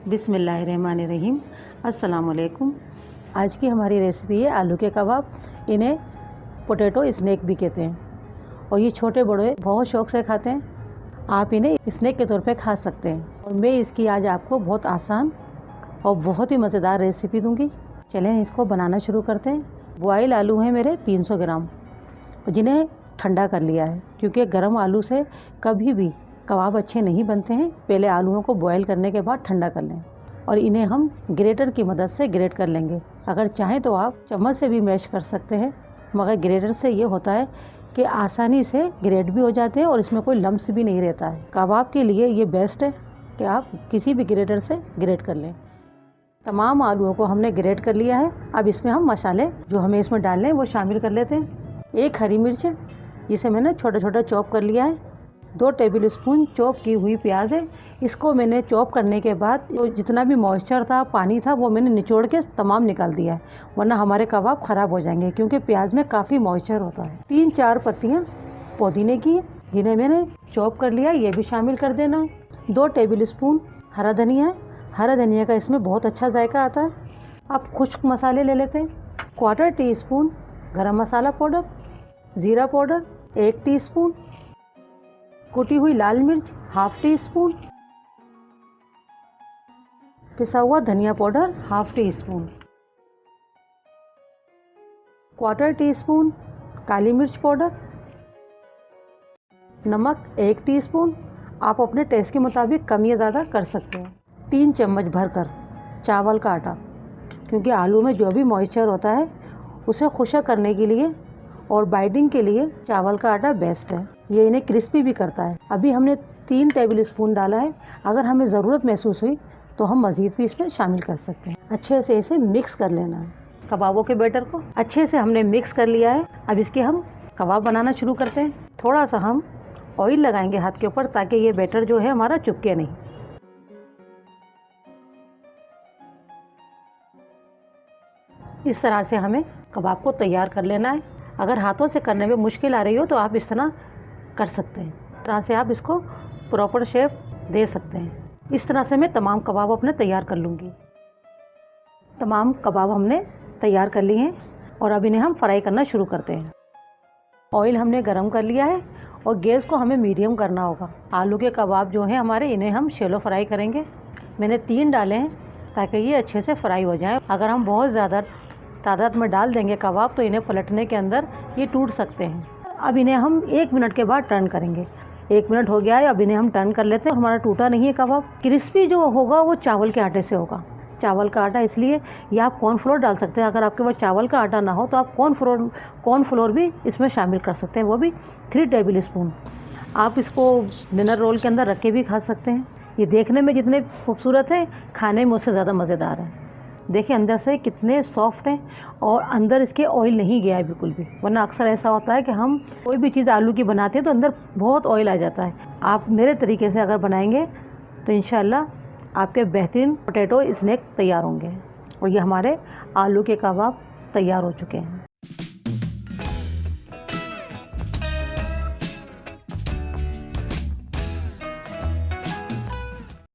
बिस्मिल्लाहिर्रहमानिर्रहीम। अस्सलाम वालेकुम। आज की हमारी रेसिपी है आलू के कबाब। इन्हें पोटैटो स्नैक भी कहते हैं और ये छोटे बड़े बहुत शौक़ से खाते हैं। आप इन्हें स्नैक के तौर पे खा सकते हैं और मैं इसकी आज आपको बहुत आसान और बहुत ही मज़ेदार रेसिपी दूंगी। चलें इसको बनाना शुरू करते हैं। बॉयल आलू हैं मेरे 300 ग्राम, जिन्हें ठंडा कर लिया है क्योंकि गर्म आलू से कभी भी कबाब अच्छे नहीं बनते हैं। पहले आलूओं को बॉयल करने के बाद ठंडा कर लें और इन्हें हम ग्रेटर की मदद से ग्रेट कर लेंगे। अगर चाहें तो आप चम्मच से भी मैश कर सकते हैं, मगर ग्रेटर से ये होता है कि आसानी से ग्रेट भी हो जाते हैं और इसमें कोई लम्स भी नहीं रहता है। कबाब के लिए ये बेस्ट है कि आप किसी भी ग्रेटर से ग्रेट कर लें। तमाम आलूओं को हमने ग्रेट कर लिया है। अब इसमें हम मसाले जो हमें इसमें डालने हैं वो शामिल कर लेते हैं। 1 हरी मिर्च है, जिसे मैंने छोटा छोटा चॉप कर लिया है। 2 टेबल स्पून चॉप की हुई प्याज है। इसको मैंने चॉप करने के बाद तो जितना भी मॉइस्चर था, पानी था, वो मैंने निचोड़ के तमाम निकाल दिया है, वरना हमारे कबाब ख़राब हो जाएंगे क्योंकि प्याज में काफ़ी मॉइस्चर होता है। 3-4 पत्तियाँ पुदीने की जिन्हें मैंने चॉप कर लिया, ये भी शामिल कर देना है। 2 टेबल स्पून हरा धनिया है। हरा धनिया का इसमें बहुत अच्छा जायका आता है। अब खुश्क मसाले ले लेते हैं। 1/4 टीस्पून गरम मसाला पाउडर, ज़ीरा पाउडर 1 टीस्पून, कुटी हुई लाल मिर्च 1/2 टीस्पून, पिसा हुआ धनिया पाउडर 1/2 टीस्पून, 1/4 टीस्पून काली मिर्च पाउडर, नमक 1 टीस्पून। आप अपने टेस्ट के मुताबिक कम या ज़्यादा कर सकते हैं। 3 चम्मच भरकर चावल का आटा, क्योंकि आलू में जो भी मॉइस्चर होता है उसे खुश्क करने के लिए और बाइंडिंग के लिए चावल का आटा बेस्ट है। ये इन्हें क्रिस्पी भी करता है। अभी हमने 3 टेबल स्पून डाला है। अगर हमें ज़रूरत महसूस हुई तो हम मज़ीद भी इसमें शामिल कर सकते हैं। अच्छे से इसे मिक्स कर लेना है। कबाबों के बैटर को अच्छे से हमने मिक्स कर लिया है। अब इसके हम कबाब बनाना शुरू करते हैं। थोड़ा सा हम ऑयल लगाएंगे हाथ के ऊपर ताकि ये बैटर जो है हमारा चिपके नहीं। इस तरह से हमें कबाब को तैयार कर लेना है। अगर हाथों से करने में मुश्किल आ रही हो तो आप इस तरह कर सकते हैं। इस तरह से आप इसको प्रॉपर शेप दे सकते हैं। इस तरह से मैं तमाम कबाब अपने तैयार कर लूँगी। तमाम कबाब हमने तैयार कर लिए हैं और अब इन्हें हम फ्राई करना शुरू करते हैं। ऑयल हमने गरम कर लिया है और गैस को हमें मीडियम करना होगा। आलू के कबाब जो हैं हमारे, इन्हें हम शैलो फ्राई करेंगे। मैंने 3 डाले हैं ताकि ये अच्छे से फ्राई हो जाए। अगर हम बहुत ज़्यादा तादाद में डाल देंगे कबाब तो इन्हें पलटने के अंदर ये टूट सकते हैं। अब इन्हें हम 1 मिनट के बाद टर्न करेंगे। 1 मिनट हो गया है, अब इन्हें हम टर्न कर लेते हैं। हमारा टूटा नहीं है कबाब। क्रिस्पी जो होगा वो चावल के आटे से होगा। चावल का आटा इसलिए, या आप कॉर्नफ्लोर डाल सकते हैं। अगर आपके पास चावल का आटा ना हो तो आप कॉर्नफ्लोर भी इसमें शामिल कर सकते हैं, वो भी 3 टेबल स्पून। आप इसको डिनर रोल के अंदर रख के भी खा सकते हैं। ये देखने में जितने खूबसूरत हैं, खाने में उससे ज़्यादा मज़ेदार है। देखिए अंदर से कितने सॉफ्ट हैं और अंदर इसके ऑयल नहीं गया है बिल्कुल भी, वरना अक्सर ऐसा होता है कि हम कोई भी चीज़ आलू की बनाते हैं तो अंदर बहुत ऑयल आ जाता है। आप मेरे तरीके से अगर बनाएंगे तो इंशाल्लाह आपके बेहतरीन पोटैटो स्नैक तैयार होंगे। और ये हमारे आलू के कबाब तैयार हो चुके हैं।